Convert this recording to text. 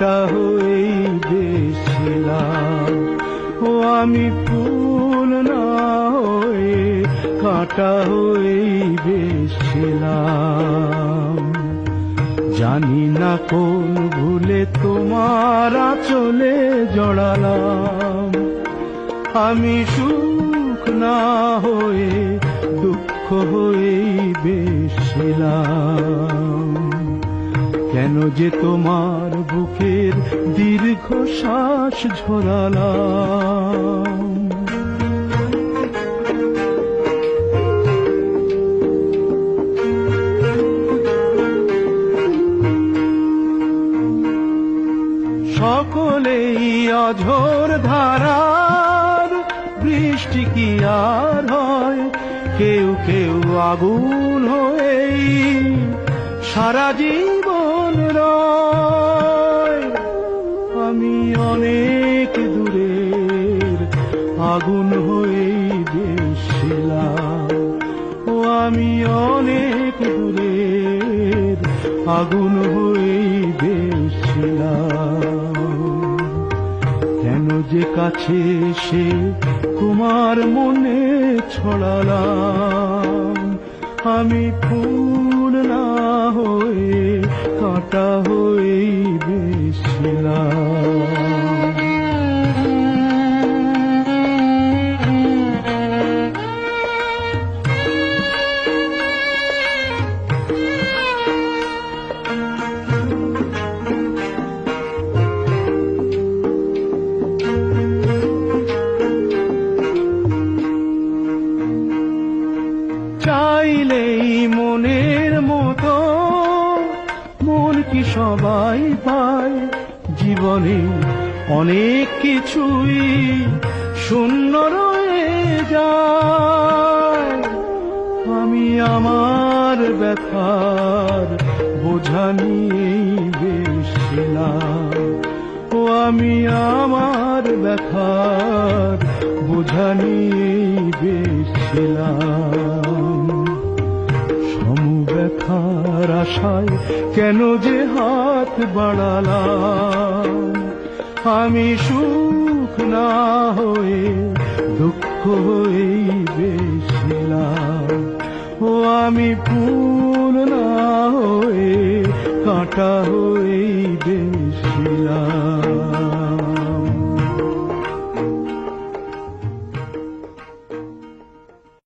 কাঁটা হয়েই বেশিলাম। ও আমি ফুল না হয়ে কাঁটা হয়েই বেশিলাম। জানি না কোন ভুলে তোমার আঁচলে জড়ালাম। আমি সুখ না হয়ে দুঃখ হয়েই বেশিলাম। কেন যে তোমার বুকের দীর্ঘ শ্বাস ঝরালাম। সকলেই অঝোর ধারার বৃষ্টি কি আর হয়, কেউ কেউ আগুন হয়েই সারা জীবন রয়। আমি অনেক দূরের আগুন হয়েই বেশিলাম। ও আমি অনেক দূরের আগুন হয়েই বেশিলাম। কেন যে কাছে এসে তোমার মনে ছড়ালাম। আমি ফুল না হয়ে কাঁটা হয়েই বেশিলাম। চাইলেই মনের মতো মন কি সবাই পায়। জীবনে অনেক কিছুই শূন্য রয়ে যায়। আমি আমার ব্যথার বোঝা নিয়েই বেশিলাম। ও আমি আমার ব্যথার বোঝা নিয়েই বেশিলাম। সমব্যথার আশায় কেন যে হাত বাড়ালাম। আমি সুখ না হয়ে দুঃখ হয়েই বেশিলাম। ও আমি ফুল না হয়ে কাঁটা হয়েই বেশিলাম।